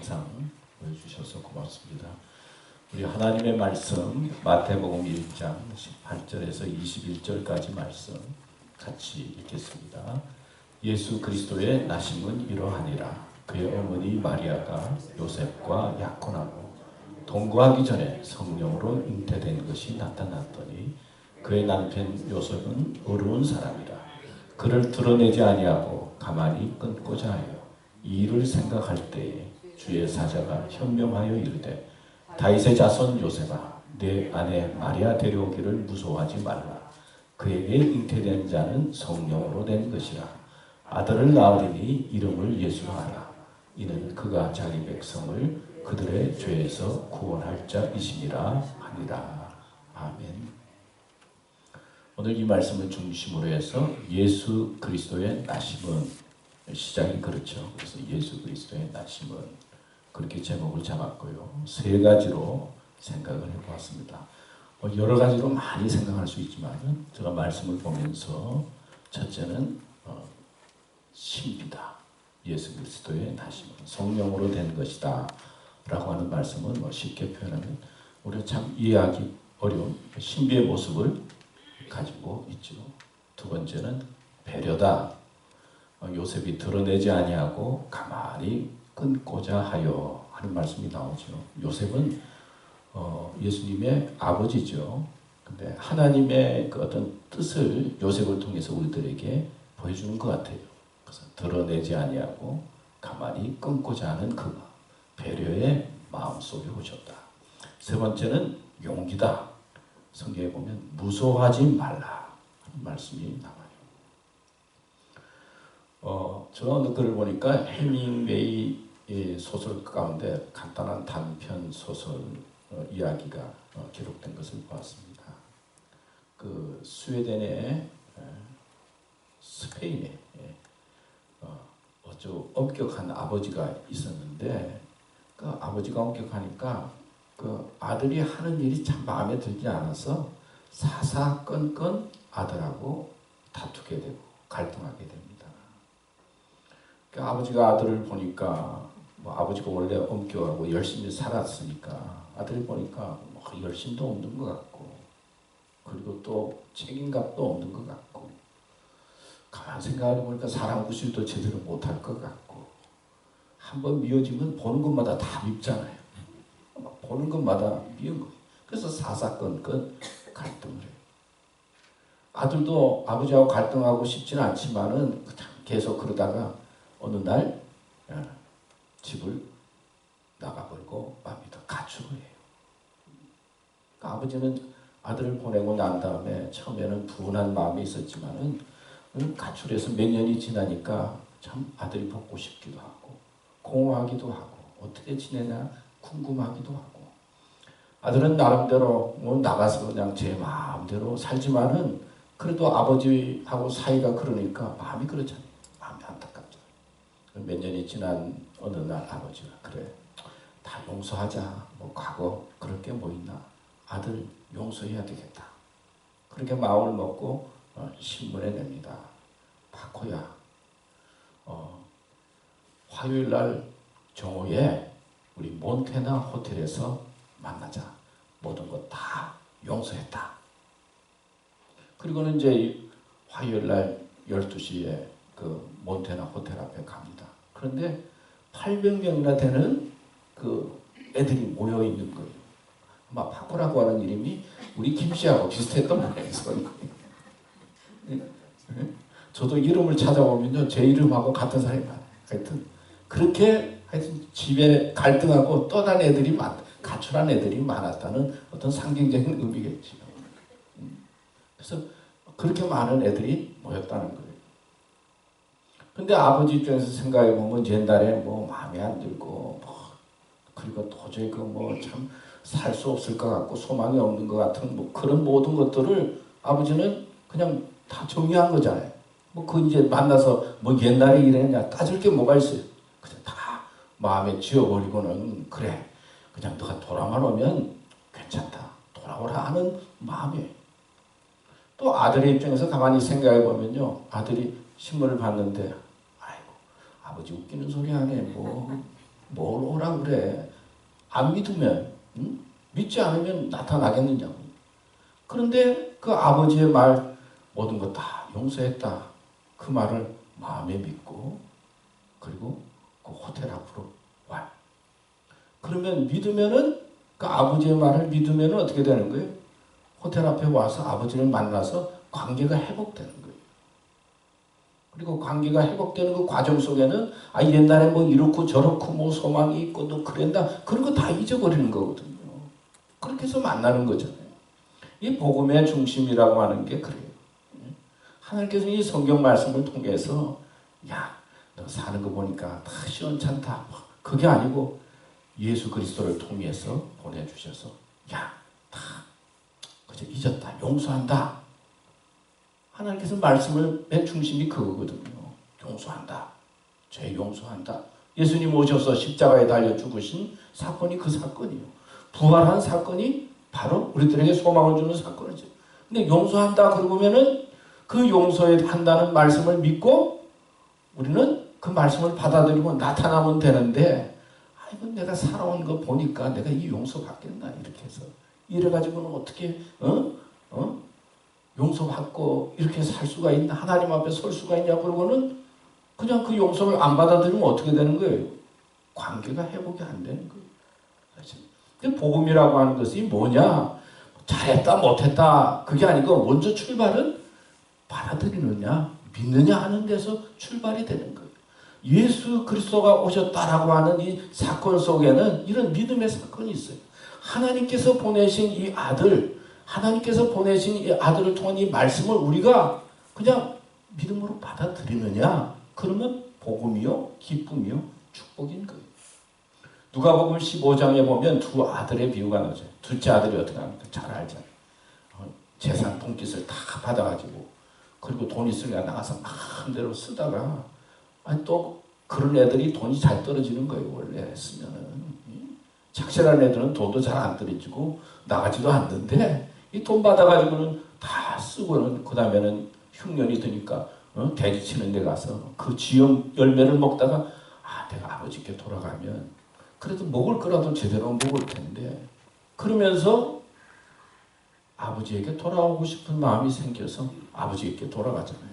영상 보여주셔서 고맙습니다. 우리 하나님의 말씀 마태복음 1장 18절에서 21절까지 말씀 같이 읽겠습니다. 예수 그리스도의 나심은 이러하니라. 그의 어머니 마리아가 요셉과 약혼하고 동거하기 전에 성령으로 잉태된 것이 나타났더니 그의 남편 요셉은 어려운 사람이라. 그를 드러내지 아니하고 가만히 끊고자 하여 이 일을 생각할 때에 주의 사자가 현명하여 이르되 다윗의 자손 요셉아 내 아내 마리아 데려오기를 무서워하지 말라. 그에게 잉태된 자는 성령으로 된 것이라. 아들을 낳으리니 이름을 예수라 하라. 이는 그가 자기 백성을 그들의 죄에서 구원할 자이시니라 하니라. 아멘. 오늘 이 말씀을 중심으로 해서 예수 그리스도의 나심은 시작이 그렇죠. 그래서 예수 그리스도의 나심은 그렇게 제목을 잡았고요. 세 가지로 생각을 해보았습니다. 여러 가지로 많이 생각할 수 있지만 제가 말씀을 보면서 첫째는 신비다. 예수 그리스도의 나심은 성령으로 된 것이다 라고 하는 말씀은 쉽게 표현하면 우리가 참 이해하기 어려운 신비의 모습을 가지고 있죠. 두 번째는 배려다. 요셉이 드러내지 아니하고 가만히 끊고자 하여 하는 말씀이 나오죠. 요셉은 예수님의 아버지죠. 근데 하나님의 그 어떤 뜻을 요셉을 통해서 우리들에게 보여주는 것 같아요. 그래서 드러내지 아니하고 가만히 끊고자 하는 그 배려의 마음속에 오셨다. 세 번째는 용기다. 성경에 보면 무서워하지 말라 하는 말씀이 나와요. 제가 어느 글을 보니까 해밍웨이 소설 가운데 간단한 단편 소설 이야기가 기록된 것을 보았습니다. 그 스웨덴의 스페인에 아주 엄격한 아버지가 있었는데 그 아버지가 엄격하니까 그 아들이 하는 일이 참 마음에 들지 않아서 사사건건 아들하고 다투게 되고 갈등하게 됩니다. 그 아버지가 아들을 보니까 아버지가 원래 엄격하고 열심히 살았으니까 아들을 보니까 열심도 없는 것 같고 그리고 또 책임감도 없는 것 같고 가만히 생각해 보니까 사람 구실도 제대로 못할 것 같고 한번 미워지면 보는 것마다 다 밉잖아요. 보는 것마다 미운 거예요. 그래서 사사건건 갈등을 해요. 아들도 아버지하고 갈등하고 싶지는 않지만은 계속 그러다가 어느 날 집을 나가버리고 맙니다. 가출을 해요. 그러니까 아버지는 아들을 보내고 난 다음에 처음에는 분한 마음이 있었지만은 가출해서 몇 년이 지나니까 참 아들이 보고 싶기도 하고 공허하기도 하고 어떻게 지내냐 궁금하기도 하고 아들은 나름대로 나가서 그냥 제 마음대로 살지만은 그래도 아버지하고 사이가 그러니까 마음이 그렇잖아요. 마음이 안타깝죠. 몇 년이 지난 어느 날 아버지가 그래 다 용서하자. 과거 그럴 게 뭐 있나. 아들 용서해야 되겠다. 그렇게 마음을 먹고 신문에 냅니다. 바코야 화요일 날 정오에 우리 몬테나 호텔에서 만나자. 모든 것 다 용서했다. 그리고는 이제 화요일 날 12시에 그 몬테나 호텔 앞에 갑니다. 그런데 800명이나 되는 그 애들이 모여 있는 거예요. 아마 파코라고 하는 이름이 우리 김씨하고 비슷했던 모양이었어요. 저도 이름을 찾아보면요, 제 이름하고 같은 사람이 많아요. 하여튼 그렇게 하여튼 집에 갈등하고 떠난 애들이 가출한 애들이 많았다는 어떤 상징적인 의미겠지요. 그래서 그렇게 많은 애들이 모였다는 거예요. 근데 아버지 입장에서 생각해 보면 옛날에 마음에 안 들고 그리고 도저히 참 살 수 없을 것 같고 소망이 없는 것 같은 그런 모든 것들을 아버지는 그냥 다 정리한 거잖아요. 그 이제 만나서 옛날에 이랬냐 따질 게 뭐가 있어요. 그냥 다 마음에 지워버리고는 그래 그냥 너가 돌아만 오면 괜찮다. 돌아오라 하는 마음이에요. 또 아들의 입장에서 가만히 생각해 보면요. 아들이 신문을 봤는데 아이고 아버지 웃기는 소리 하네 뭘 오라 그래. 안 믿으면, 믿지 않으면 나타나겠느냐고. 그런데 그 아버지의 말, 모든 것 다 용서했다. 그 말을 마음에 믿고, 그리고 그 호텔 앞으로 와요. 그러면 믿으면은, 그 아버지의 말을 믿으면은 어떻게 되는 거예요? 호텔 앞에 와서 아버지를 만나서 관계가 회복되는 거예요. 그리고 관계가 회복되는 그 과정 속에는 옛날에 뭐 이렇고 저렇고 뭐 소망이 있고 또 그랬다 그런 거 다 잊어버리는 거거든요. 그렇게 해서 만나는 거잖아요. 이 복음의 중심이라고 하는 게 그래요. 하나님께서 이 성경 말씀을 통해서 야, 너 사는 거 보니까 다 시원찮다. 그게 아니고 예수 그리스도를 통해서 보내주셔서 야, 다 그저 잊었다. 용서한다. 하나님께서 말씀의 중심이 그거거든요. 용서한다. 죄 용서한다. 예수님 오셔서 십자가에 달려 죽으신 사건이 그 사건이에요. 부활한 사건이 바로 우리들에게 소망을 주는 사건이죠. 근데 용서한다 그러면은 그 용서한다는 말씀을 믿고 우리는 그 말씀을 받아들이고 나타나면 되는데 이건 내가 살아온 거 보니까 내가 이 용서 받겠나 이렇게 해서 이래가지고는 어떻게 용서받고 이렇게 살 수가 있나? 하나님 앞에 설 수가 있냐? 그러고는 그냥 그 용서를 안 받아들이면 어떻게 되는 거예요? 관계가 회복이 안 되는 거예요. 근데 복음이라고 하는 것이 뭐냐? 잘했다 못했다 그게 아니고 먼저 출발은 받아들이느냐 믿느냐 하는 데서 출발이 되는 거예요. 예수 그리스도가 오셨다라고 하는 이 사건 속에는 이런 믿음의 사건이 있어요. 하나님께서 보내신 이 아들 하나님께서 보내신 이 아들을 통한 이 말씀을 우리가 그냥 믿음으로 받아들이느냐? 그러면 복음이요, 기쁨이요, 축복인 거예요. 누가복음 15장에 보면 두 아들의 비유가 나오죠. 둘째 아들이 어떻게 합니까? 잘 알잖아요. 재산 돈깃을 다 받아가지고 그리고 돈 있으니까 나가서 마음대로 쓰다가 또 그런 애들이 돈이 잘 떨어지는 거예요. 원래 쓰면은 착실한 애들은 돈도 잘 안 떨어지고 나가지도 않는데 이 돈 받아가지고는 다 쓰고는 그 다음에는 흉년이 드니까 돼지 치는 데 가서 그 지형 열매를 먹다가 내가 아버지께 돌아가면 그래도 먹을 거라도 제대로 먹을 텐데 그러면서 아버지에게 돌아오고 싶은 마음이 생겨서 아버지에게 돌아가잖아요.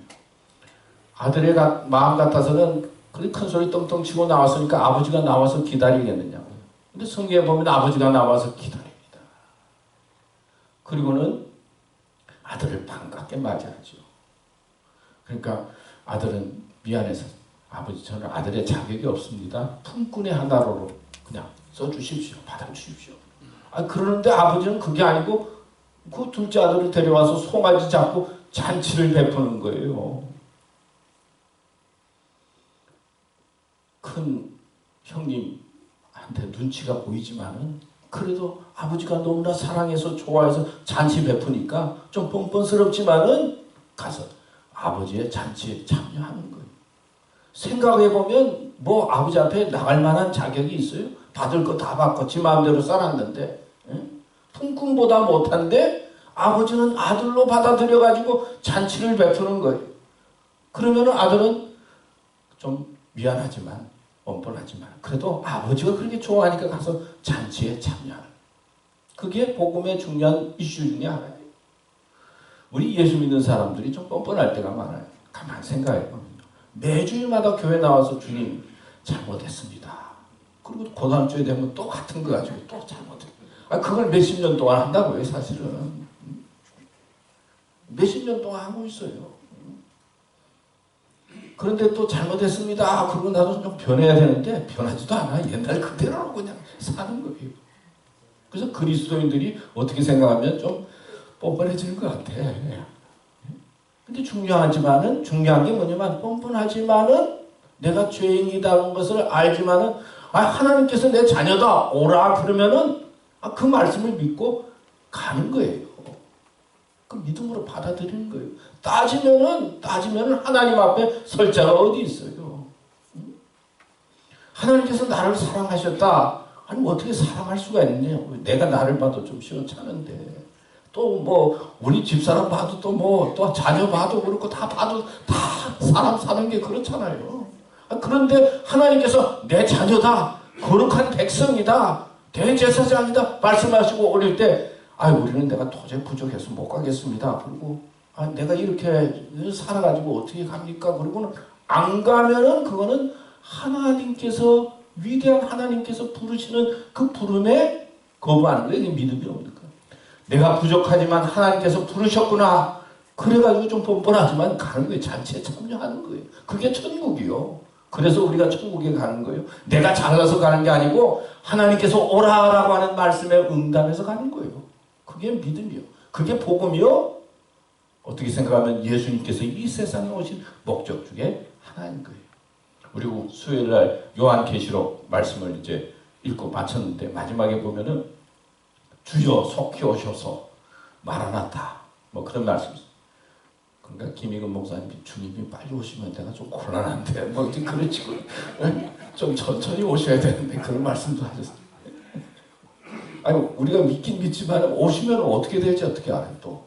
아들의 마음 같아서는 큰 소리 떵떵 치고 나왔으니까 아버지가 나와서 기다리겠느냐고요. 근데 성경에 보면 아버지가 나와서 기다립니다. 그리고는 아들을 반갑게 맞이하죠. 그러니까 아들은 미안해서 아버지 저는 아들의 자격이 없습니다. 품꾼의 하나로 그냥 써주십시오. 받아주십시오. 그러는데 아버지는 그게 아니고 그 둘째 아들을 데려와서 송아지 잡고 잔치를 베푸는 거예요. 큰 형님한테 눈치가 보이지만은 그래도 아버지가 너무나 사랑해서 좋아해서 잔치 베푸니까 좀 뻔뻔스럽지만은 가서 아버지의 잔치에 참여하는 거예요. 생각해보면 뭐 아버지 앞에 나갈 만한 자격이 있어요? 받을 거 다 받고 지 마음대로 살았는데 품꾼보다 못한데 아버지는 아들로 받아들여가지고 잔치를 베푸는 거예요. 그러면은 아들은 좀 미안하지만 뻔뻔하지만 그래도 아버지가 그렇게 좋아하니까 가서 잔치에 참여하는 그게 복음의 중요한 이슈 중에 하나예요. 우리 예수 믿는 사람들이 좀 뻔뻔할 때가 많아요. 가만히 생각해보면 매주일마다 교회 나와서 주님 잘못했습니다. 그리고 그 다음 주에 되면 또 같은 거 가지고 또 잘못해요. 그걸 몇십 년 동안 한다고요. 사실은 몇십 년 동안 하고 있어요. 그런데 또 잘못했습니다. 그러고 나도 좀 변해야 되는데 변하지도 않아. 옛날 그대로 그냥 사는 거예요. 그래서 그리스도인들이 어떻게 생각하면 좀 뻔뻔해지는 것 같아. 근데 중요한 게 뭐냐면 뻔뻔하지만은 내가 죄인이다는 것을 알지만은 하나님께서 내 자녀다 오라 그러면은 그 말씀을 믿고 가는 거예요. 그 믿음으로 받아들이는 거예요. 따지면은 하나님 앞에 설 자가 어디 있어요? 하나님께서 나를 사랑하셨다. 아니 뭐 어떻게 사랑할 수가 있냐? 내가 나를 봐도 좀 시원찮은데 또 뭐 우리 집사람 봐도 또 뭐 또 자녀 봐도 그렇고 다 봐도 다 사람 사는 게 그렇잖아요. 그런데 하나님께서 내 자녀다. 거룩한 백성이다. 대제사장이다. 말씀하시고 어릴 때 우리는 내가 도저히 부족해서 못 가겠습니다. 그리고 내가 이렇게 살아가지고 어떻게 갑니까? 그리고는 안 가면은 그거는 하나님께서 위대한 하나님께서 부르시는 그 부름에 거부하는 거예요. 이게 믿음이 없는 거예요. 내가 부족하지만 하나님께서 부르셨구나. 그래가지고 좀 뻔뻔하지만 가는 거예요. 잔치에 참여하는 거예요. 그게 천국이요. 그래서 우리가 천국에 가는 거예요. 내가 잘나서 가는 게 아니고 하나님께서 오라라고 하는 말씀에 응답해서 가는 거예요. 그게 믿음이요. 그게 복음이요. 어떻게 생각하면 예수님께서 이 세상에 오신 목적 중에 하나인 거예요. 그리고 수요일날 요한계시록 말씀을 이제 읽고 마쳤는데 마지막에 보면은 주여 속히 오셔서 마라나타 뭐 그런 말씀. 그러니까 김희근 목사님이 주님이 빨리 오시면 내가 좀 곤란한데 뭐 그렇지 좀 천천히 오셔야 되는데 그런 말씀도 하셨어요. 우리가 믿긴 믿지만 오시면 어떻게 될지 어떻게 알아요 또.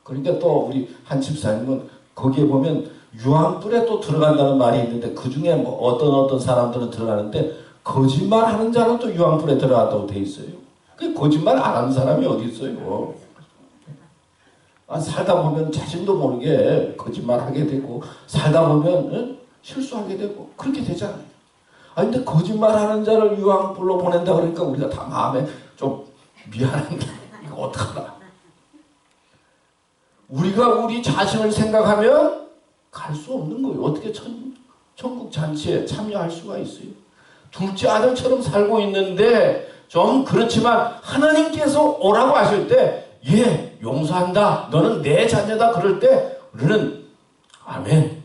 그러니까 또 우리 한 집사님은 거기에 보면 유황불에 또 들어간다는 말이 있는데 그 중에 뭐 어떤 사람들은 들어가는데 거짓말하는 자는 또 유황불에 들어간다고 돼 있어요. 그 거짓말 안 하는 사람이 어디 있어요? 살다 보면 자신도 모르게 거짓말하게 되고 살다 보면 실수하게 되고 그렇게 되잖아요. 근데 거짓말하는 자를 유황불로 보낸다 그러니까 우리가 다 마음에 좀 미안한데 이거 어떡하나. 우리가 우리 자신을 생각하면 갈 수 없는 거예요. 어떻게 천국 잔치에 참여할 수가 있어요? 둘째 아들처럼 살고 있는데 좀 그렇지만 하나님께서 오라고 하실 때 예, 용서한다. 너는 내 자녀다. 그럴 때 우리는 아멘.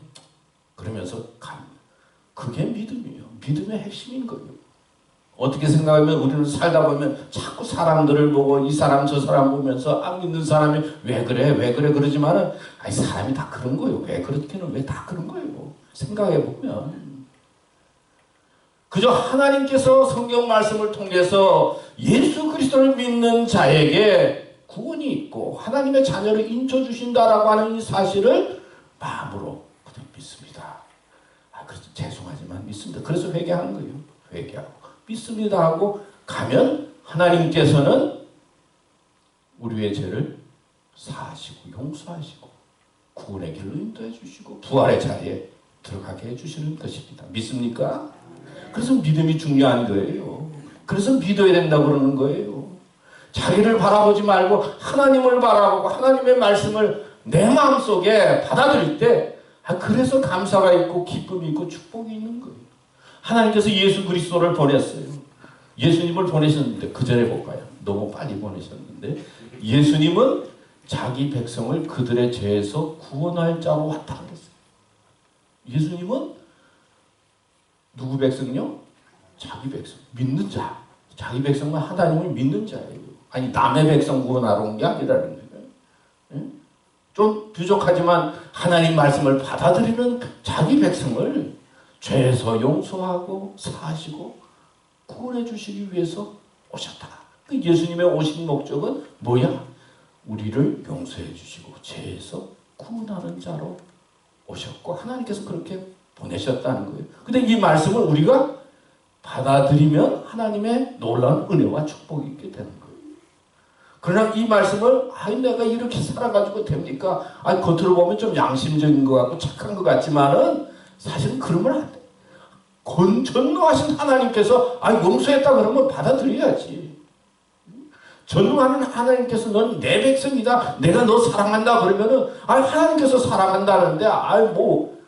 그러면서 갑니다. 그게 믿음이에요. 믿음의 핵심인 거예요. 어떻게 생각하면 우리는 살다 보면 자꾸 사람들을 보고 이 사람 저 사람 보면서 안 믿는 사람이 왜 그래 그러지만은 사람이 다 그런 거예요. 왜 그렇게는 왜 다 그런 거예요. 생각해 보면 그저 하나님께서 성경 말씀을 통해서 예수 그리스도를 믿는 자에게 구원이 있고 하나님의 자녀를 인쳐주신다라고 하는 이 사실을 마음으로 그냥 믿습니다. 그래서 죄송하지만 믿습니다. 그래서 회개하는 거예요. 회개하고 믿습니다 하고 가면 하나님께서는 우리의 죄를 사하시고 용서하시고 구원의 길로 인도해 주시고 부활의 자리에 들어가게 해주시는 것입니다. 믿습니까? 그래서 믿음이 중요한 거예요. 그래서 믿어야 된다고 그러는 거예요. 자기를 바라보지 말고 하나님을 바라보고 하나님의 말씀을 내 마음속에 받아들일 때 그래서 감사가 있고 기쁨이 있고 축복이 있는 거예요. 하나님께서 예수 그리스도를 보냈어요. 예수님을 보내셨는데 그 전에 볼까요? 너무 빨리 보내셨는데 예수님은 자기 백성을 그들의 죄에서 구원할 자로 왔다 그랬어요. 예수님은 누구 백성요? 자기 백성, 믿는 자. 자기 백성은 하나님을 믿는 자예요. 남의 백성 구원하러 온 게 아니라는 거예요. 좀 부족하지만 하나님 말씀을 받아들이는 자기 백성을 죄에서 용서하고 사하시고 구원해 주시기 위해서 오셨다. 예수님의 오신 목적은 뭐야? 우리를 용서해 주시고 죄에서 구원하는 자로 오셨고 하나님께서 그렇게 보내셨다는 거예요. 근데 이 말씀을 우리가 받아들이면 하나님의 놀라운 은혜와 축복이 있게 되는 거예요. 그러나 이 말씀을 내가 이렇게 살아가지고 됩니까? 겉으로 보면 좀 양심적인 것 같고 착한 것 같지만은 사실은 그러면 안 돼. 전능하신 하나님께서 용서했다 그러면 받아들여야지. 전능하는 하나님께서 넌 내 백성이다. 내가 너 사랑한다 그러면은 하나님께서 사랑한다는데 아멘하고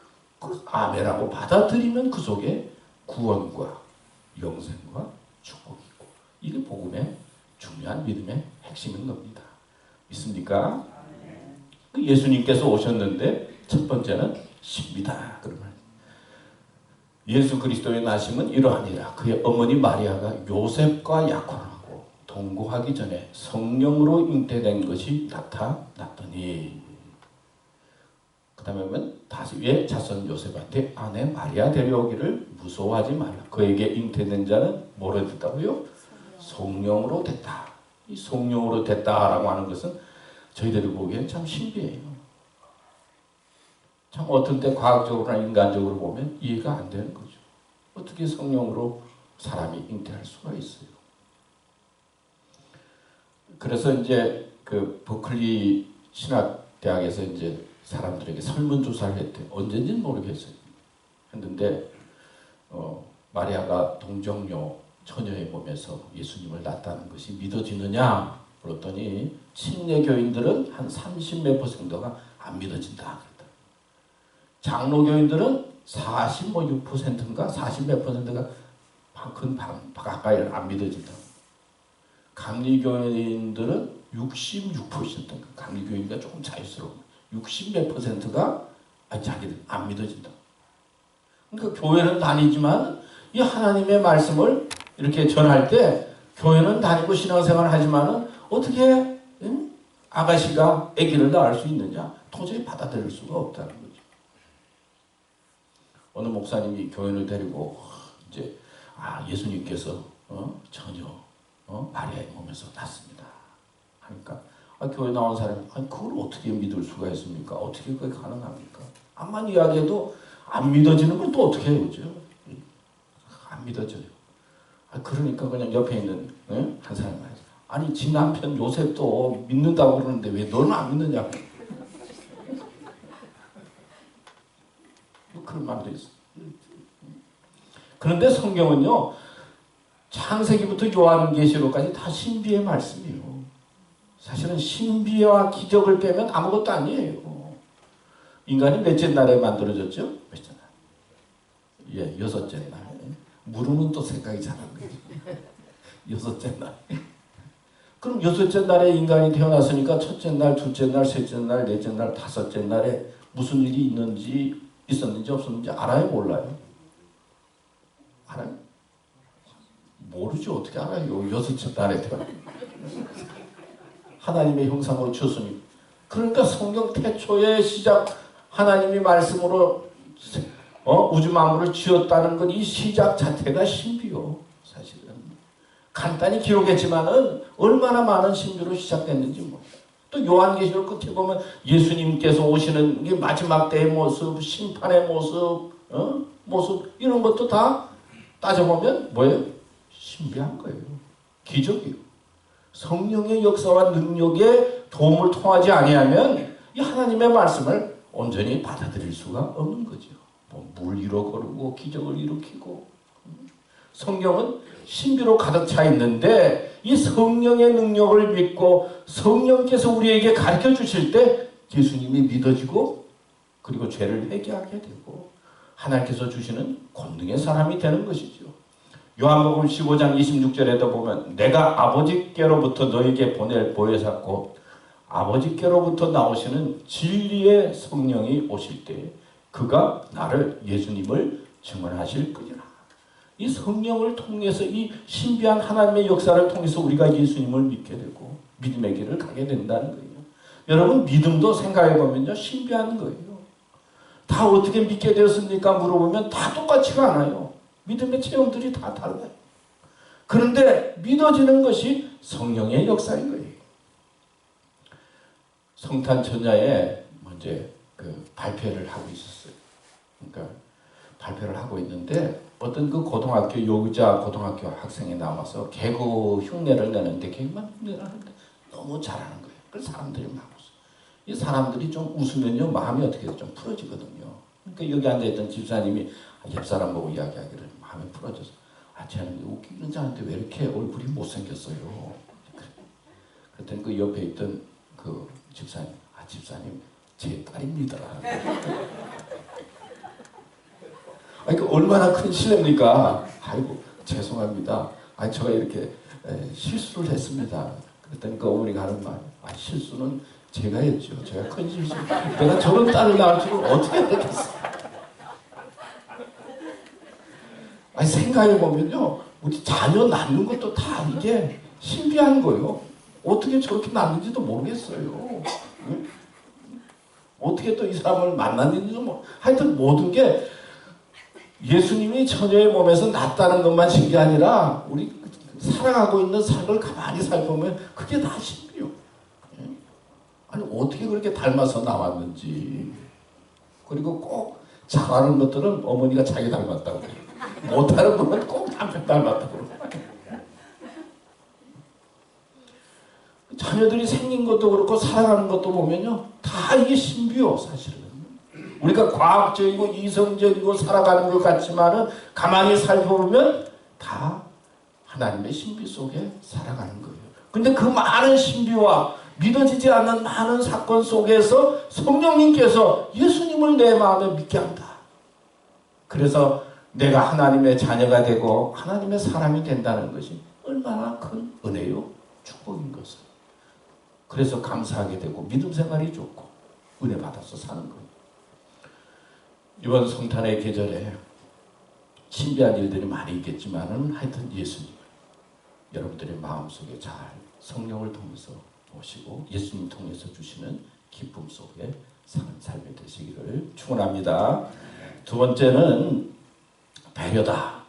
받아들이면 그 속에 구원과 영생과 축복이 있고 이게 복음의 중요한 믿음의 핵심인 겁니다. 믿습니까? 예수님께서 오셨는데 첫 번째는 십니다. 그러면 예수 그리스도의 나심은 이러하니라. 그의 어머니 마리아가 요셉과 약혼하고 동거하기 전에 성령으로 잉태된 것이 나타났더니 그 다음에 보면 다시의 자손 요셉한테 아내 마리아 데려오기를 무서워하지 말라. 그에게 잉태된 자는 뭐로 됐다고요? 성령으로 됐다. 이 성령으로 됐다라고 하는 것은 저희들이 보기엔 참 신비해요. 참 어떤 때 과학적으로나 인간적으로 보면 이해가 안 되는 거죠. 어떻게 성령으로 사람이 잉태할 수가 있어요. 그래서 이제 그 버클리 신학대학에서 이제 사람들에게 설문조사를 했대요. 언제인지는 모르겠어요. 했는데 마리아가 동정녀 처녀의 몸에서 예수님을 낳았다는 것이 믿어지느냐 그랬더니 침례 교인들은 한 30몇 %가 안 믿어진다 그랬다. 장로 교인들은 46%인가 40몇 %가 큰 가까이 안 믿어진다. 감리교인들은 66%인가 감리교인가 조금 자유스러워. 60몇 %가 자기들 안 믿어진다. 그러니까 교회는 다니지만 이 하나님의 말씀을 이렇게 전할 때 교회는 다니고 신앙생활을 하지만은 어떻게 아가씨가 아기를 낳을 수 있느냐? 도저히 받아들일 수가 없다는 거죠. 어느 목사님이 교인을 데리고 이제 예수님께서 처녀 마리아의 몸에서 났습니다. 하니까 교회 나온 사람이 그걸 어떻게 믿을 수가 있습니까? 어떻게 그게 가능합니까? 암만 이야기해도 안 믿어지는 건 또 어떻게 해요? 그죠? 안 믿어져요. 그러니까 그냥 옆에 있는 한 사람이 말이죠. 아니 지 남편 요셉도 믿는다고 그러는데 왜 너는 안 믿느냐고. 그런 말도 있어요. 그런데 성경은요. 창세기부터 요한계시록까지 다 신비의 말씀이에요. 사실은 신비와 기적을 빼면 아무것도 아니에요. 인간이 몇째 날에 만들어졌죠? 몇째 날? 예, 6째 날. 물으면 또 생각이 잘 안 나요. 6째 날. 그럼 6째 날에 인간이 태어났으니까 첫째 날, 둘째 날, 셋째 날, 넷째 날, 다섯째 날에 무슨 일이 있었는지 없었는지 알아요? 몰라요? 알아요? 모르죠. 어떻게 알아요? 6째 날에 태어났 하나님의 형상으로 지었으니. 그러니까 성경 태초의 시작 하나님이 말씀으로 우주 만물을 지었다는 건 이 시작 자체가 신비요. 사실은 간단히 기록했지만은 얼마나 많은 신비로 시작됐는지 몰라요. 또 요한계시록 끝에 보면 예수님께서 오시는 게 마지막 때의 모습, 심판의 모습, 모습 이런 것도 다 따져보면 뭐예요? 신비한 거예요. 기적이요. 성령의 역사와 능력에 도움을 통하지 아니하면 이 하나님의 말씀을 온전히 받아들일 수가 없는 거죠. 물 위로 거르고 기적을 일으키고 성경은 신비로 가득 차 있는데 이 성령의 능력을 믿고 성령께서 우리에게 가르쳐 주실 때 예수님이 믿어지고 그리고 죄를 회개하게 되고 하나님께서 주시는 권능의 사람이 되는 것이죠. 요한복음 15장 26절에도 보면 내가 아버지께로부터 너에게 보낼 보혜사 곧 아버지께로부터 나오시는 진리의 성령이 오실 때 그가 나를 예수님을 증언하실 거니라. 이 성령을 통해서 이 신비한 하나님의 역사를 통해서 우리가 예수님을 믿게 되고 믿음의 길을 가게 된다는 거예요. 여러분 믿음도 생각해보면요 신비한 거예요. 다 어떻게 믿게 되었습니까? 물어보면 다 똑같지가 않아요. 믿음의 체험들이 다 달라요. 그런데 믿어지는 것이 성령의 역사인 거예요. 성탄 전야에 이제 발표를 하고 있었어요. 그러니까 발표를 하고 있는데 어떤 그 고등학교 여자 고등학교 학생이 나와서 개그 흉내를 내는데 개그만 흉내를 하는데 너무 잘하는 거예요. 그래서 사람들이 막 웃어요. 이 사람들이 좀 웃으면요 마음이 어떻게 좀 풀어지거든요. 그러니까 여기 앉아 있던 집사님이 옆사람 보고 이야기하기를 마음이 풀어져서 쟤는 웃기는 줄 아는데 왜 이렇게 얼굴이 못생겼어요. 그랬더니 그 옆에 있던 그 집사님 집사님 제 딸입니다. 그 얼마나 큰 실례입니까? 아이고 죄송합니다. 제가 이렇게 실수를 했습니다. 그랬더니 그 어머니가 하는 말, 실수는 제가 했죠. 제가 큰 실수. 내가 저런 딸을 낳을 줄은 어떻게 알겠어요? 생각해보면요, 우리 자녀 낳는 것도 다 이게 신비한 거예요. 어떻게 저렇게 낳는지도 모르겠어요. 응? 어떻게 또 이 사람을 만났는지도 하여튼 모든 게 예수님이 처녀의 몸에서 났다는 것만 신기 아니라 우리 살아가고 있는 삶을 가만히 살펴보면 그게 다 신비요. 아니 어떻게 그렇게 닮아서 나왔는지. 그리고 꼭 잘하는 것들은 어머니가 자기 닮았다고 해요. 못하는 것은 꼭 남편 닮았다고. 자녀들이 생긴 것도 그렇고 살아가는 것도 보면요, 다 이게 신비요, 사실은. 우리가 과학적이고 이성적이고 살아가는 것 같지만은 가만히 살펴보면 다 하나님의 신비 속에 살아가는 거예요. 근데 그 많은 신비와 믿어지지 않는 많은 사건 속에서 성령님께서 예수님을 내 마음에 믿게 한다. 그래서 내가 하나님의 자녀가 되고 하나님의 사람이 된다는 것이 얼마나 큰 은혜요, 축복인 것을. 그래서 감사하게 되고 믿음 생활이 좋고 은혜 받아서 사는 거예요. 이번 성탄의 계절에 신비한 일들이 많이 있겠지만은 하여튼 예수님을 여러분들의 마음속에 잘 성령을 통해서 오시고 예수님 통해서 주시는 기쁨 속에 사는 삶이 되시기를 축원합니다. 두 번째는 배려다.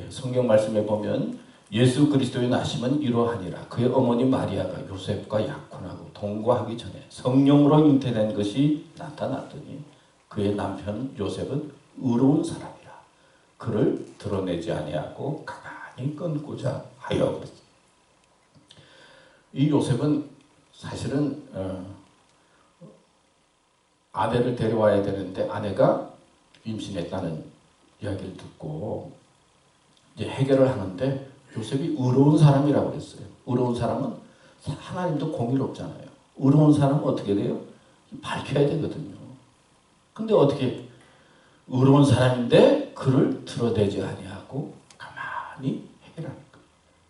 성경 말씀에 보면 예수 그리스도의 나심은 이러하니라. 그의 어머니 마리아가 요셉과 약혼하고 동거하기 전에 성령으로 잉태된 것이 나타났더니 그의 남편 요셉은 의로운 사람이라. 그를 드러내지 아니하고 가만히 끊고자 하여 그랬습니다. 이 요셉은 사실은 아내를 데려와야 되는데 아내가 임신했다는 이야기를 듣고 이제 해결을 하는데 요셉이 의로운 사람이라고 그랬어요. 의로운 사람은 하나님도 공의롭잖아요. 의로운 사람은 어떻게 돼요? 밝혀야 되거든요. 근데 어떻게 의로운 사람인데 그를 드러내지 아니하고 가만히 해결하는 거예요.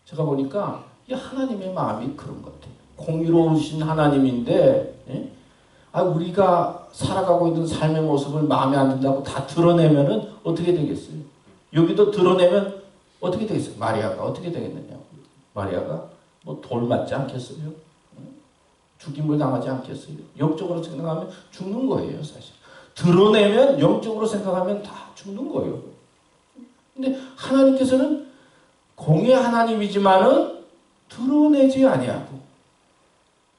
제가 보니까 이 하나님의 마음이 그런 것 같아요. 공의로우신 하나님인데 우리가 살아가고 있는 삶의 모습을 마음에 안 든다고 다 드러내면은 어떻게 되겠어요? 여기도 드러내면 어떻게 되겠어요? 마리아가 어떻게 되겠느냐? 마리아가 뭐 돌 맞지 않겠어요? 죽임을 당하지 않겠어요? 영적으로 생각하면 죽는 거예요, 사실. 드러내면 영적으로 생각하면 다 죽는 거예요. 근데 하나님께서는 공의 하나님이지만은 드러내지 아니하고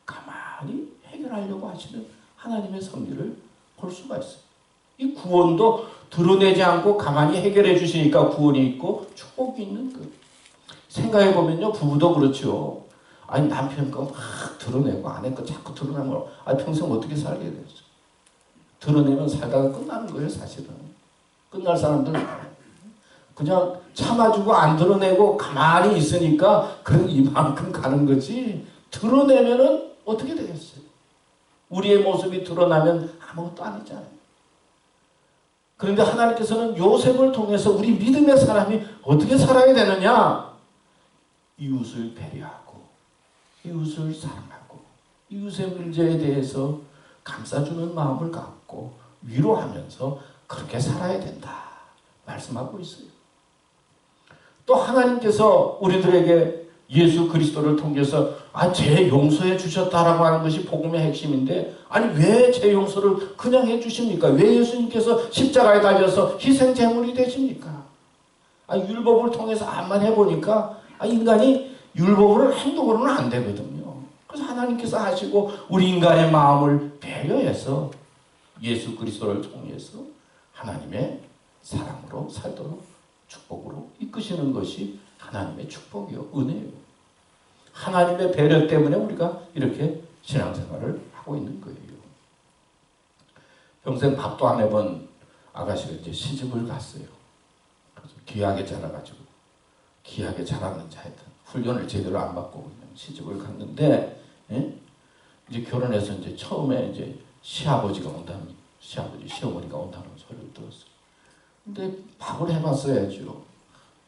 가만히 해결하려고 하시는 하나님의 섭리를 볼 수가 있어요. 이 구원도 드러내지 않고 가만히 해결해 주시니까 구원이 있고 축복이 있는 거예요. 생각해 보면요, 부부도 그렇죠. 아니 남편 거 막 드러내고 아내 거 자꾸 드러내면 평생 어떻게 살게 되죠? 드러내면 살다가 끝나는 거예요, 사실은. 끝날 사람들 그냥 참아주고 안 드러내고 가만히 있으니까 그런 이만큼 가는 거지. 드러내면은 어떻게 되겠어요? 우리의 모습이 드러나면 아무것도 아니잖아요. 그런데 하나님께서는 요셉을 통해서 우리 믿음의 사람이 어떻게 살아야 되느냐? 이웃을 배려하고 이웃을 사랑하고 이웃의 문제에 대해서 감싸주는 마음을 갖고 위로하면서 그렇게 살아야 된다 말씀하고 있어요. 또 하나님께서 우리들에게 예수 그리스도를 통해서 죄 용서해 주셨다라고 하는 것이 복음의 핵심인데 왜 죄 용서를 그냥 해 주십니까? 왜 예수님께서 십자가에 달려서 희생 제물이 되십니까? 율법을 통해서 암만 해보니까 인간이 율법으로 행동으로는 안 되거든요. 그래서 하나님께서 하시고 우리 인간의 마음을 배려해서 예수 그리스도를 통해서 하나님의 사랑으로 살도록 축복으로 이끄시는 것이 하나님의 축복이요, 은혜요. 하나님의 배려 때문에 우리가 이렇게 신앙생활을 하고 있는 거예요. 평생 밥도 안 해본 아가씨가 이제 시집을 갔어요. 그래서 귀하게 자라가지고 귀하게 자랐는지 하여튼 훈련을 제대로 안 받고 그냥 시집을 갔는데 이제 결혼해서 이제 처음에 이제 시아버지가 온다는 시어머니가 온다는 소리를 들었어요. 근데 밥을 해봤어야죠.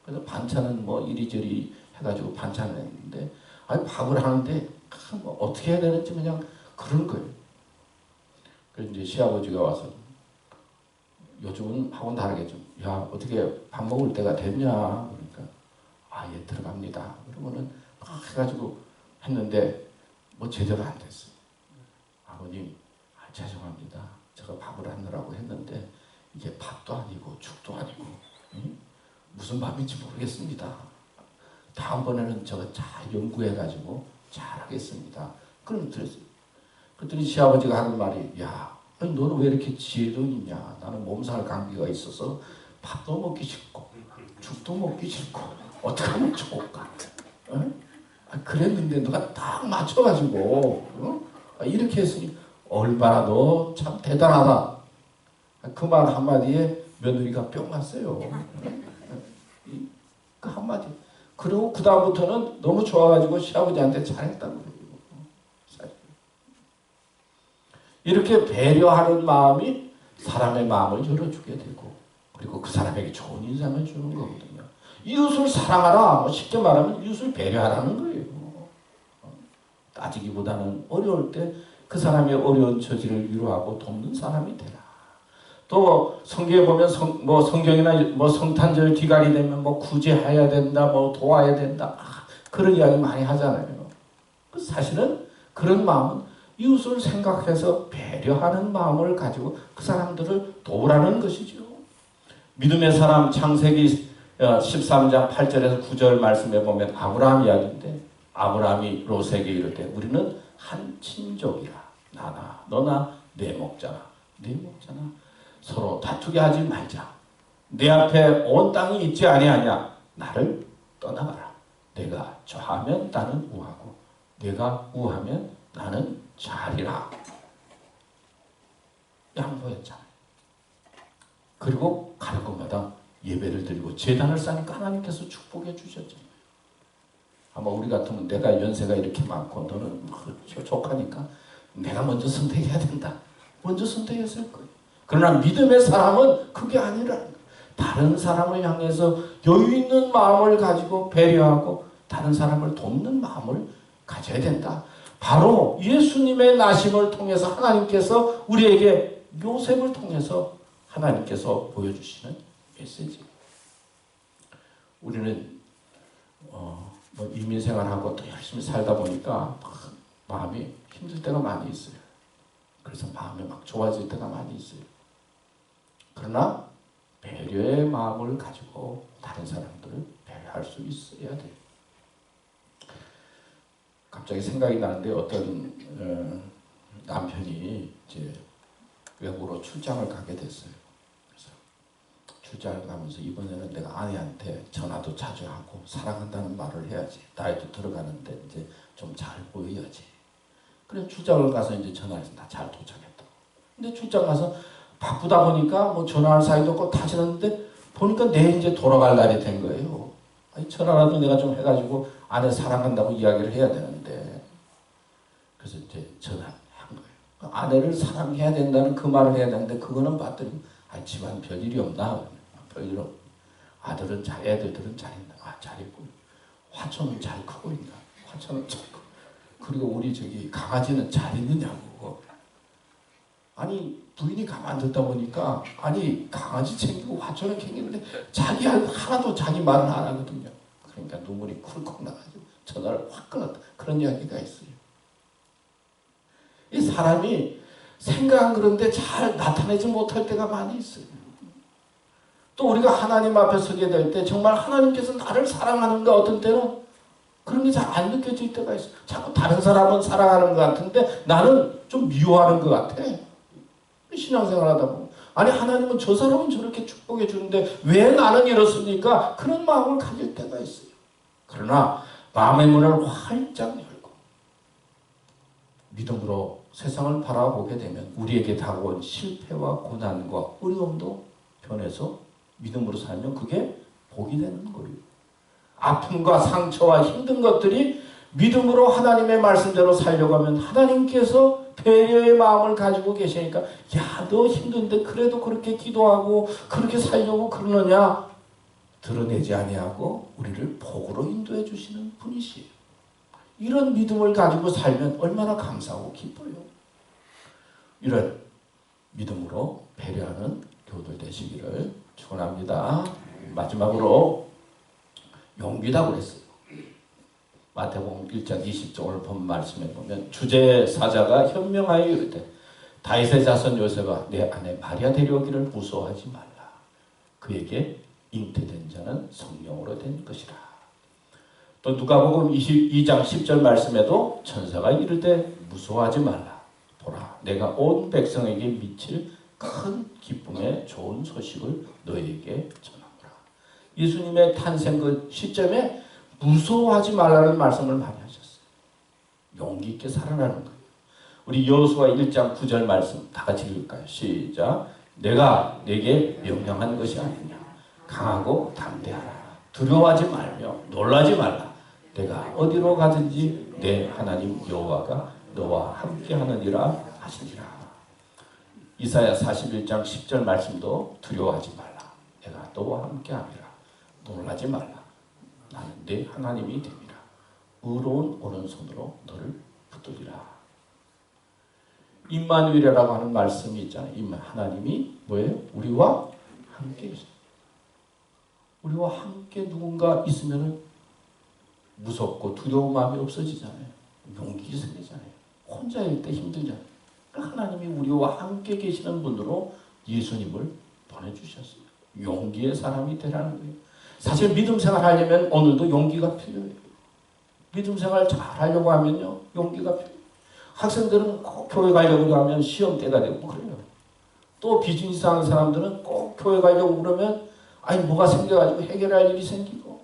그래서 반찬은 뭐 이리저리 해가지고 반찬을 했는데 밥을 하는데 뭐 어떻게 해야 되는지 그냥 그런 거예요. 그래서 이제 시아버지가 와서 요즘은 하고는 다르겠죠. 야, 어떻게 밥 먹을 때가 됐냐? 그러니까 예, 들어갑니다. 그러면은 막 해가지고 했는데 뭐 제대로 안 됐어요. 아버님, 죄송합니다. 제가 밥을 하느라고 했는데 이게 밥도 아니고 죽도 아니고 무슨 밥인지 모르겠습니다. 다음번에는 제가 잘 연구해가지고 잘하겠습니다. 그럼 들었어요. 그랬더니 시아버지가 하는 말이 너는 왜 이렇게 지혜도 있냐? 나는 몸살 감기가 있어서 밥도 먹기 싫고 죽도 먹기 싫고 어떻게 하면 좋을까? 어? 그랬는데 너가 딱 맞춰가지고 이렇게 했으니 얼마나 너 참 대단하다. 그 말 한마디에 며느리가 뿅 갔어요. 그 한마디. 그리고 그 다음부터는 너무 좋아가지고 시아버지한테 잘했다고 그래요. 이렇게 배려하는 마음이 사람의 마음을 열어주게 되고, 그리고 그 사람에게 좋은 인상을 주는 거거든요. 이웃을 사랑하라, 쉽게 말하면 이웃을 배려하라는 거예요. 따지기보다는 어려울 때 그 사람의 어려운 처지를 위로하고 돕는 사람이 되라. 또 성경에 보면 성경이나 성탄절 기간이 되면 구제해야 된다, 도와야 된다, 그런 이야기 많이 하잖아요. 사실은 그런 마음은 이웃을 생각해서 배려하는 마음을 가지고 그 사람들을 도우라는 것이죠. 믿음의 사람 창세기 13장 8절에서 9절 말씀에 보면 아브라함 이야기인데, 아브라함이 롯에게 이르되 우리는 한 친족이라. 나나 너나 내 목자나 내 목자나 서로 다투게 하지 말자. 내 앞에 온 땅이 있지 아니하냐. 나를 떠나가라. 내가 좌하면 나는 우하고 내가 우하면 나는 좌리라. 양보했잖아요. 그리고 가는 곳마다 예배를 드리고 제단을 쌓으니까 하나님께서 축복해 주셨잖아요. 아마 우리 같으면 내가 연세가 이렇게 많고 너는 족하니까 내가 먼저 선택해야 된다. 먼저 선택했을 거예요. 그러나 믿음의 사람은 그게 아니라 다른 사람을 향해서 여유 있는 마음을 가지고 배려하고 다른 사람을 돕는 마음을 가져야 된다. 바로 예수님의 나심을 통해서 하나님께서 우리에게 요셉을 통해서 하나님께서 보여주시는 메시지. 우리는 이민생활하고 또 열심히 살다 보니까 마음이 힘들 때가 많이 있어요. 그래서 마음이 막 좋아질 때가 많이 있어요. 그러나 배려의 마음을 가지고 다른 사람들을 배려할 수 있어야 돼요. 갑자기 생각이 나는데 어떤 남편이 이제 외국으로 출장을 가게 됐어요. 그래서 출장을 가면서 이번에는 내가 아내한테 전화도 자주 하고 사랑한다는 말을 해야지. 나이도 들어가는데 이제 좀 잘 보여야지. 그래 출장을 가서 이제 전화해서 나 잘 도착했다. 근데 출장 가서 바쁘다 보니까 전화할 사이도 없고 다시는데 보니까 내일 이제 돌아갈 날이 된 거예요. 아니 전화라도 내가 좀 해가지고 아내 사랑한다고 이야기를 해야 되는데, 그래서 이제 전화한 거예요. 아내를 사랑해야 된다는 그 말을 해야 되는데 그거는 봤더니 집안 별일이 없나? 별일 없. 아들은 애들은 잘 있나? 잘 있고. 화초는 잘 크고 있나? 화초는 잘 크고. 그리고 우리 강아지는 잘 있느냐고. 아니 부인이 가만 듣다 보니까 강아지 챙기고 화초는 챙기는데 자기 하나도 자기 말은 안 하거든요. 그러니까 눈물이 쿨컥 나가지고 전화를 확 끊었다. 그런 이야기가 있어요. 이 사람이 생각은 그런데 잘 나타내지 못할 때가 많이 있어요. 또 우리가 하나님 앞에 서게 될 때 정말 하나님께서 나를 사랑하는가, 어떤 때는 그런 게 잘 안 느껴질 때가 있어요. 자꾸 다른 사람은 사랑하는 것 같은데 나는 좀 미워하는 것 같아. 신앙생활 하다 보면 하나님은 저 사람은 저렇게 축복해 주는데 왜 나는 이렇습니까? 그런 마음을 가질 때가 있어요. 그러나 마음의 문을 활짝 열고 믿음으로 세상을 바라보게 되면 우리에게 다가온 실패와 고난과 어려움도 변해서 믿음으로 살면 그게 복이 되는 거예요. 아픔과 상처와 힘든 것들이 믿음으로 하나님의 말씀대로 살려고 하면 하나님께서 배려의 마음을 가지고 계시니까 야, 너 힘든데 그래도 그렇게 기도하고 그렇게 살려고 그러느냐? 드러내지 아니하고 우리를 복으로 인도해 주시는 분이시에요. 이런 믿음을 가지고 살면 얼마나 감사하고 기뻐요. 이런 믿음으로 배려하는 교우들 되시기를 축원합니다. 마지막으로 용기라고 그랬어요. 마태복음 1장 20절 오늘 본 말씀에 보면 주제 사자가 현명하여 이르되 다윗의 자손 요셉아 내 아내 마리아 데려오기를 무서워하지 말라. 그에게 잉태된 자는 성령으로 된 것이라. 또 누가복음 22장 10절 말씀에도 천사가 이르되 무서워하지 말라. 보라 내가 온 백성에게 미칠 큰 기쁨의 좋은 소식을 너에게 전하노라. 예수님의 탄생 그 시점에 무서워하지 말라는 말씀을 많이 하셨어요. 용기 있게 살아나는 거예요. 우리 여호수아 1장 9절 말씀 다 같이 읽을까요? 시작. 내가 네게 명령한 것이 아니냐. 강하고 담대하라. 두려워하지 말며 놀라지 말라. 내가 어디로 가든지 내 하나님 여호와가 너와 함께하느니라 하시니라. 이사야 41장 10절 말씀도 두려워하지 말라. 내가 너와 함께하리라. 놀라지 말라. 나는 네 하나님이 됨이라. 의로운 오른손으로 너를 붙들리라. 임마누엘이라고 하는 말씀이 있잖아요. 하나님이 뭐예요? 우리와 함께 있어요. 우리와 함께 누군가 있으면 무섭고 두려운 마음이 없어지잖아요. 용기 생기잖아요. 혼자일 때 힘들잖아요. 하나님이 우리와 함께 계시는 분으로 예수님을 보내주셨어요. 용기의 사람이 되라는 거예요. 사실 믿음 생활 하려면 오늘도 용기가 필요해요. 믿음 생활 잘 하려고 하면요, 용기가 필요해요. 학생들은 꼭 교회 가려고 하면 시험 때가 되고 그래요. 또 비즈니스 하는 사람들은 꼭 교회 가려고 그러면 아니 뭐가 생겨가지고 해결할 일이 생기고.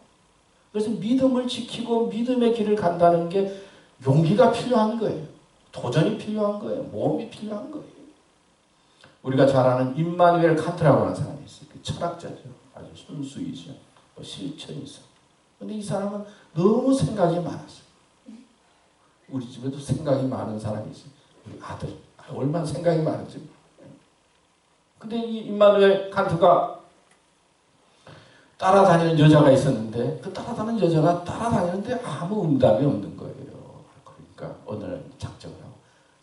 그래서 믿음을 지키고 믿음의 길을 간다는 게 용기가 필요한 거예요. 도전이 필요한 거예요. 모험이 필요한 거예요. 우리가 잘 아는 임마누엘 칸트라고 하는 사람이 있어요. 철학자죠. 아주 순수이죠. 실천이 있어. 근데 이 사람은 너무 생각이 많았어요. 우리 집에도 생각이 많은 사람이 있어요. 우리 아들. 얼마나 생각이 많은지. 근데 이 임마누엘 칸트가 따라다니는 여자가 있었는데 그 따라다니는 여자가 따라다니는데 아무 응답이 없는 거예요. 그러니까 어느 날 작정을 하고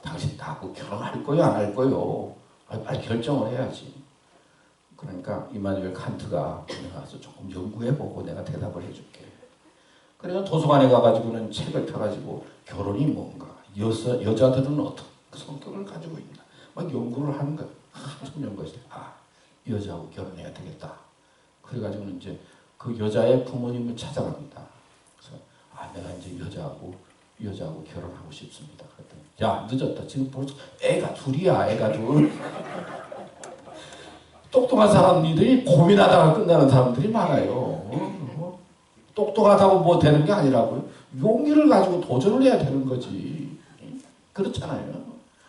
당신 나하고 결혼할 거요 안 할 거요? 빨리 결정을 해야지. 그러니까 임마누엘 칸트가 내가 가서 조금 연구해보고 내가 대답을 해줄게. 그래서 도서관에 가가지고는 책을 펴가지고 결혼이 뭔가, 여자들은 어떤 성격을 가지고 있나 막 연구를 하는 거야. 한참 연구했어요. 이 여자하고 결혼해야 되겠다. 그래가지고는 이제 그 여자의 부모님을 찾아갑니다. 그래서 내가 이제 여자하고 결혼하고 싶습니다. 그랬더니 야 늦었다. 지금 벌써 애가 둘이야. 애가 둘. 똑똑한 사람들이 고민하다가 끝나는 사람들이 많아요. 똑똑하다고 뭐 되는 게 아니라고요. 용기를 가지고 도전을 해야 되는 거지. 그렇잖아요.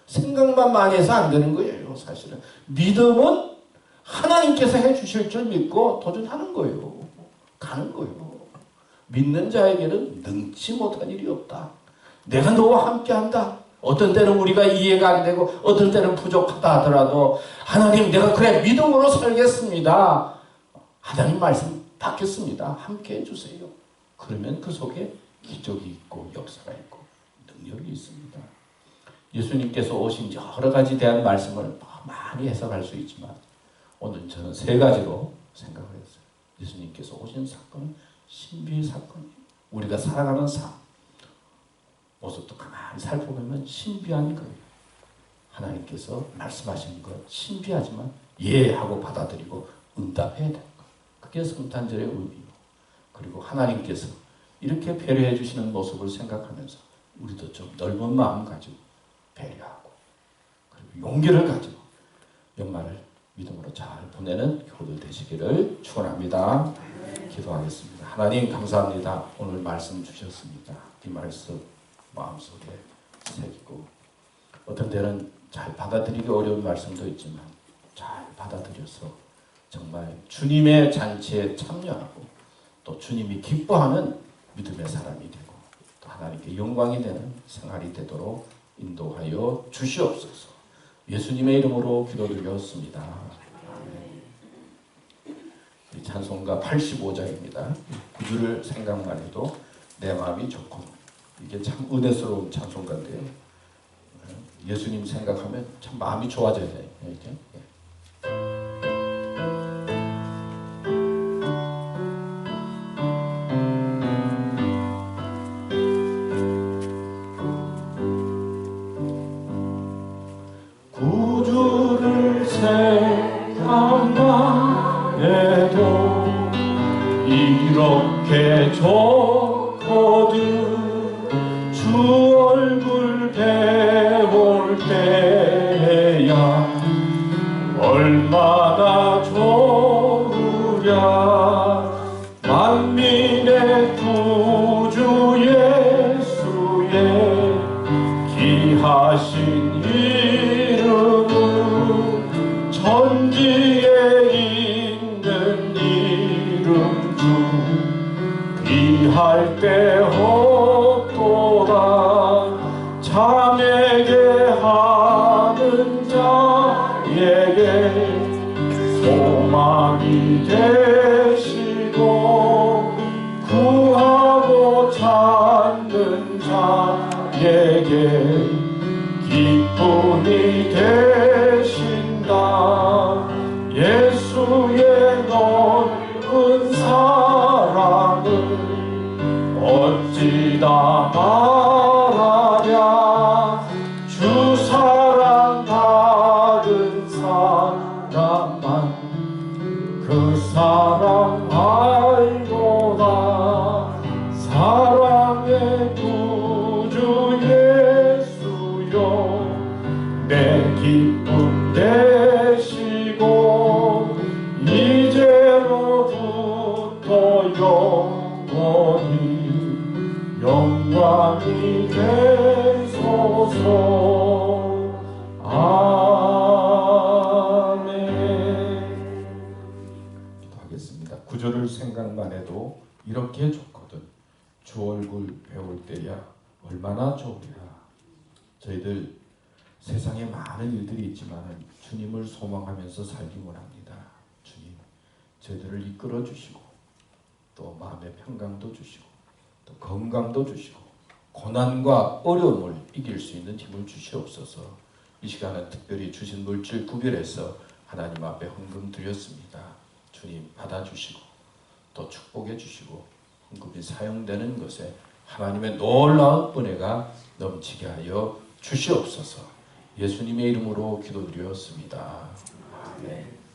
생각만 많이 해서 안 되는 거예요. 사실은 믿음은 하나님께서 해주실 줄 믿고 도전하는 거예요. 가는 거예요. 믿는 자에게는 능치 못한 일이 없다. 내가 너와 함께한다. 어떤 때는 우리가 이해가 안 되고 어떤 때는 부족하다 하더라도 하나님 내가 그래 믿음으로 살겠습니다. 하나님 말씀 받겠습니다. 함께 해주세요. 그러면 그 속에 기적이 있고 역사가 있고 능력이 있습니다. 예수님께서 오신 여러 가지 대한 말씀을 많이 해석할 수 있지만 오늘 저는 세 가지로 생각을 했어요. 예수님께서 오신 사건은 신비의 사건이에요. 우리가 살아가는 삶 모습도 가만히 살펴보면 신비한 거예요. 하나님께서 말씀하시는 것 신비하지만 예 하고 받아들이고 응답해야 되는 것. 그게 성탄절의 의미요. 그리고 하나님께서 이렇게 배려해 주시는 모습을 생각하면서 우리도 좀 넓은 마음 가지고 배려하고 그리고 용기를 가지고 연말을 믿음으로 잘 보내는 교우들 되시기를 축원합니다. 기도하겠습니다. 하나님 감사합니다. 오늘 말씀 주셨습니다. 이 말씀 마음속에 새기고 어떤 때는 잘 받아들이기 어려운 말씀도 있지만 잘 받아들여서 정말 주님의 잔치에 참여하고 또 주님이 기뻐하는 믿음의 사람이 되고 또 하나님께 영광이 되는 생활이 되도록 인도하여 주시옵소서. 예수님의 이름으로 기도드렸습니다. 찬송가 85장입니다. 구주를 생각만 해도 내 마음이 좋고 이게 참 은혜스러운 찬송가인데요. 예수님 생각하면 참 마음이 좋아져야 돼요. 이렇게. 구주를 생각만 해도 이렇게 좋거든. 주 얼굴 배울 때야 할 데 없도다. 자매게 하는 자에게 소망이 되시고 구하고 찾는 자에게 기쁨이 되신다. 예수의 넓은 사랑을 어찌다 말하랴. 주 사랑 받은 사람만 그 사랑 알고다. 사랑의 구주 예수여 내 기쁨 되시고 이제로부터 영원히 영광이 되소서. 아멘. 기도하겠습니다. 구절을 생각만 해도 이렇게 좋거든. 주 얼굴 배울 때야 얼마나 좋으랴. 저희들 세상에 많은 일들이 있지만 주님을 소망하면서 살기 원합니다. 주님, 저희들을 이끌어 주시고 또 마음의 평강도 주시고 또 건강도 주시고 고난과 어려움을 이길 수 있는 힘을 주시옵소서. 이 시간은 특별히 주신 물질 구별해서 하나님 앞에 헌금 드렸습니다. 주님 받아주시고 또 축복해 주시고 헌금이 사용되는 것에 하나님의 놀라운 은혜가 넘치게 하여 주시옵소서. 예수님의 이름으로 기도드렸습니다. 아멘.